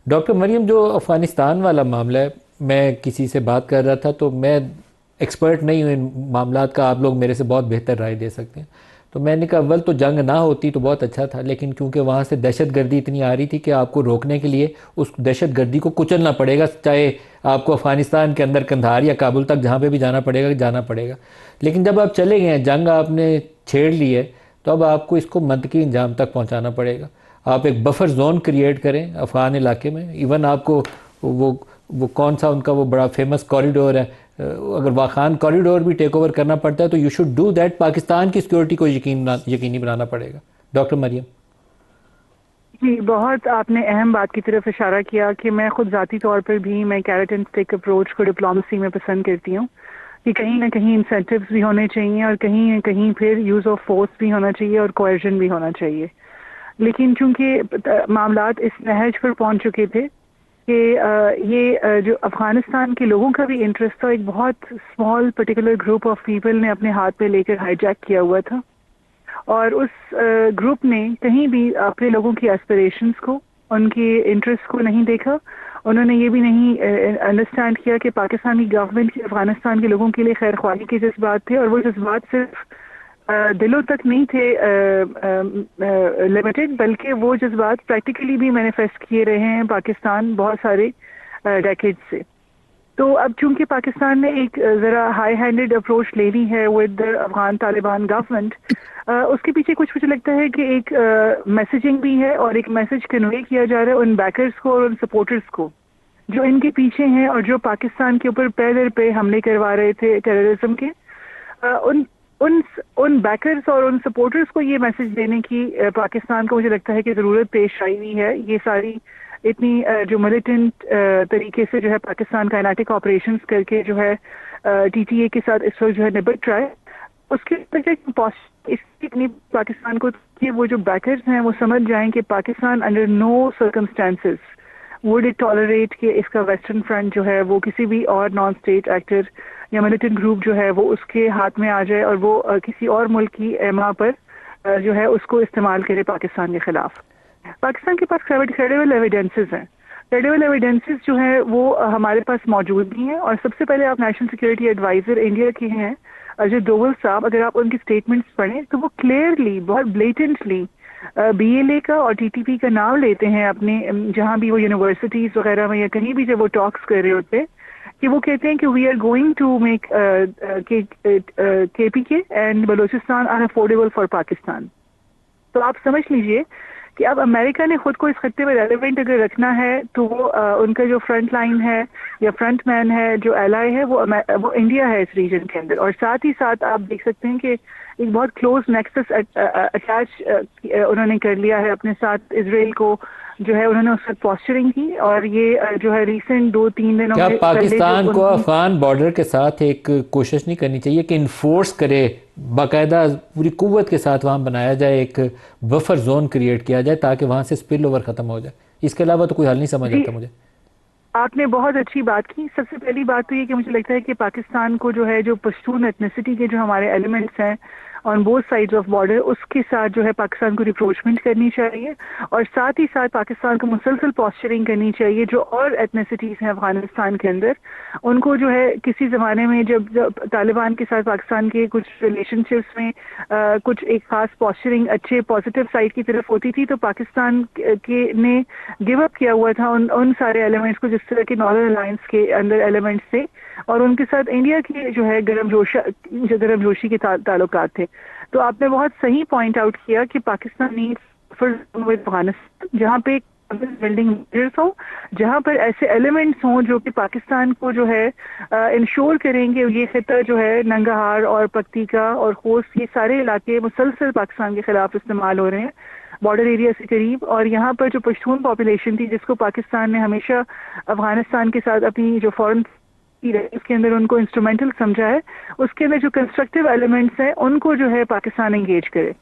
Doctor مریم، جو افغانستان والا معاملہ ہے، میں کسی سے بات کر رہا تھا تو میں ایکسپرٹ نہیں ہوں ان معاملات کا، آپ لوگ میرے سے بہت بہتر رائے دے سکتے ہیں. تو میں نے کہا اول تو جنگ نہ ہوتی تو بہت اچھا تھا، لیکن کیونکہ وہاں سے دہشت گردی اتنی آ رہی تھی کہ آپ کو روکنے کے لیے اس دہشت گردی کو کچلنا پڑے گا، چاہے آپ کو افغانستان کے اندر کندھار یا کابل تک جہاں پہ بھی جانا پڑے گا جانا پڑے گا. لیکن جب آپ چلے گئے ہیں، جنگ آپ نے چھیڑ لی ہے، تو اب آپ کو اس کو منطقی انجام تک پہنچانا پڑے گا. آپ ایک بفر زون کریٹ کریں افغان علاقے میں. ایون آپ کو وہ کون سا ان کا وہ بڑا فیمس کوریڈور ہے، اگر واخان کوریڈور بھی ٹیک اوور کرنا پڑتا ہے تو you should do that. Pakistan کی سیکورٹی کو یقینی بنانا پڑے گا. ڈاکٹر مریم. جی، بہت آپ نے اہم بات کی طرف اشارہ کیا کہ میں خود ذاتی طور پر بھی میں کیرٹ اینڈ اسٹک اپروچ کو ڈپلومسی میں پسند کرتی ہوں کہ کہیں نہ کہیں انسینٹیوز بھی ہونے چاہیے اور کہیں نہ کہیں پھر یوز آف فورس بھی ہونا چاہیے اور کوئرژن بھی ہونا چاہیے. لیکن چونکہ معاملات اس نہج پر پہنچ چکے تھے کہ یہ جو افغانستان کے لوگوں کا بھی انٹرسٹ تھا، ایک بہت small particular group of people نے اپنے ہاتھ پہ لے کر ہائی جیک کیا ہوا تھا، اور اس گروپ نے کہیں بھی اپنے لوگوں کی ایسپریشنز کو، ان کے انٹرسٹ کو نہیں دیکھا. انہوں نے یہ بھی نہیں انڈرسٹینڈ کیا کہ پاکستانی گورنمنٹ کی افغانستان کے لوگوں کے لیے خیر خواہی کے جذبات تھے، اور وہ جذبات صرف دلوں تک نہیں تھے لمیٹڈ، بلکہ وہ جذبات پریکٹیکلی بھی مینیفیسٹ کیے رہے ہیں پاکستان بہت سارے ڈیکیڈ سے. تو اب چونکہ پاکستان نے ایک ذرا ہائی ہینڈڈ اپروچ لے لی ہے ود افغان طالبان گورنمنٹ، اس کے پیچھے کچھ مجھے لگتا ہے کہ ایک میسیجنگ بھی ہے، اور ایک میسج کنوے کیا جا رہا ہے ان بیکرز کو اور ان سپورٹرز کو جو ان کے پیچھے ہیں اور جو پاکستان کے اوپر پے در پہ حملے کروا رہے تھے ٹیررزم کے. ان ان بیکرز اور ان سپورٹرز کو یہ میسج دینے کی پاکستان کو مجھے لگتا ہے کہ ضرورت پیش آئی ہوئی ہے. یہ ساری اتنی جو ملیٹنٹ طریقے سے جو ہے پاکستان کائنیٹک آپریشنز کر کے جو ہے ٹی ٹی اے کے ساتھ اس وقت جو ہے نبٹ رہا ہے، اس کے اتنی پاکستان کو کہ وہ جو بیکرز ہیں وہ سمجھ جائیں کہ Pakistan under no circumstances would it tolerate کہ اس کا ویسٹرن فرنٹ جو ہے وہ کسی بھی اور نان اسٹیٹ ایکٹر یا ملیٹنٹ گروپ جو ہے وہ اس کے ہاتھ میں آ جائے اور وہ کسی اور ملک کی ایما پر جو ہے اس کو استعمال کرے پاکستان کے خلاف. پاکستان کے پاس کریڈیبل ایویڈنسز ہیں. کریڈیبل ایویڈنسز جو ہے وہ ہمارے پاس موجود بھی ہیں، اور سب سے پہلے آپ نیشنل سیکورٹی ایڈوائزر انڈیا کے ہیں اجے ڈوول صاحب. اگر آپ ان کی اسٹیٹمنٹس پڑھیں تو وہ کلیئرلی بہت بلیٹنٹلی بی ایل اے کا اور ٹی ٹی پی کا نام لیتے ہیں اپنے جہاں بھی وہ یونیورسٹیز وغیرہ میں یا کہیں بھی جب وہ ٹاکس کر رہے ہوتے کہ وہ کہتے ہیں کہ we are going to make K P K and Balochistan unaffordable for Pakistan. تو آپ سمجھ لیجئے کہ اب امریکہ نے خود کو اس خطے میں ریلیونٹ اگر رکھنا ہے تو وہ ان کا جو فرنٹ لائن ہے یا فرنٹ مین ہے، جو ایلائی ہے، وہ انڈیا ہے اس ریجن کے اندر. اور ساتھ ہی ساتھ آپ دیکھ سکتے ہیں کہ ایک بہت کلوز نیکسس اٹیچ انہوں نے کر لیا ہے اپنے ساتھ اسرائیل کو، جو ہے انہوں نے اس وقت پوسچرنگ کی. اور یہ جو ہے ریسنٹ 2-3 دنوں کیا میں پہلے جو پاکستان ان کو کی افغان بارڈر کے ساتھ ایک کوشش نہیں کرنی چاہیے کہ انفورس کرے، باقاعدہ پوری قوت کے ساتھ وہاں بنایا جائے، ایک بفر زون کریٹ کیا جائے تاکہ وہاں سے سپل اوور ختم ہو جائے؟ اس کے علاوہ تو کوئی حل نہیں سمجھ جی، آتا مجھے. آپ نے بہت اچھی بات کی. سب سے پہلی بات تو یہ کہ مجھے لگتا ہے کہ پاکستان کو جو ہے جو پشتون ایتھنیسٹی کے جو ہمارے ایلیمنٹس ہیں on both sides of border, اس کے ساتھ جو ہے پاکستان کو ریپروچمنٹ کرنی چاہیے، اور ساتھ ہی ساتھ پاکستان کو مسلسل پوسچرنگ کرنی چاہیے. جو اور ایتھنیسٹیز ہیں افغانستان کے اندر، ان کو جو ہے کسی زمانے میں جب طالبان کے ساتھ پاکستان کے کچھ ریلیشن شپس میں کچھ ایک خاص پوسچرنگ اچھے پازیٹیو سائڈ کی طرف ہوتی تھی، تو پاکستان کے نے گیو اپ کیا ہوا تھا ان سارے ایلیمنٹس کو جس طرح کے نارتھرن الائنس کے اندر ایلیمنٹس تھے، اور ان کے ساتھ انڈیا کی جو ہے گرم جوشی کے تعلقات تھے. تو آپ نے بہت صحیح پوائنٹ آؤٹ کیا کہ پاکستان نیڈز افغانستان جہاں پہ بلڈنگ ہوں، جہاں پر ایسے ایلیمنٹس ہوں جو کہ پاکستان کو جو ہے انشور کریں گے یہ خطہ جو ہے ننگاہار اور پکتیکا اور خوست، یہ سارے علاقے مسلسل پاکستان کے خلاف استعمال ہو رہے ہیں بارڈر ایریا سے قریب. اور یہاں پر جو پشتون پاپولیشن تھی جس کو پاکستان نے ہمیشہ افغانستان کے ساتھ اپنی جو فورن اس کے اندر ان کو انسٹرومنٹل سمجھا ہے، اس کے اندر جو کنسٹرکٹیو ایلیمنٹس ہیں ان کو جو ہے پاکستان انگیج کرے.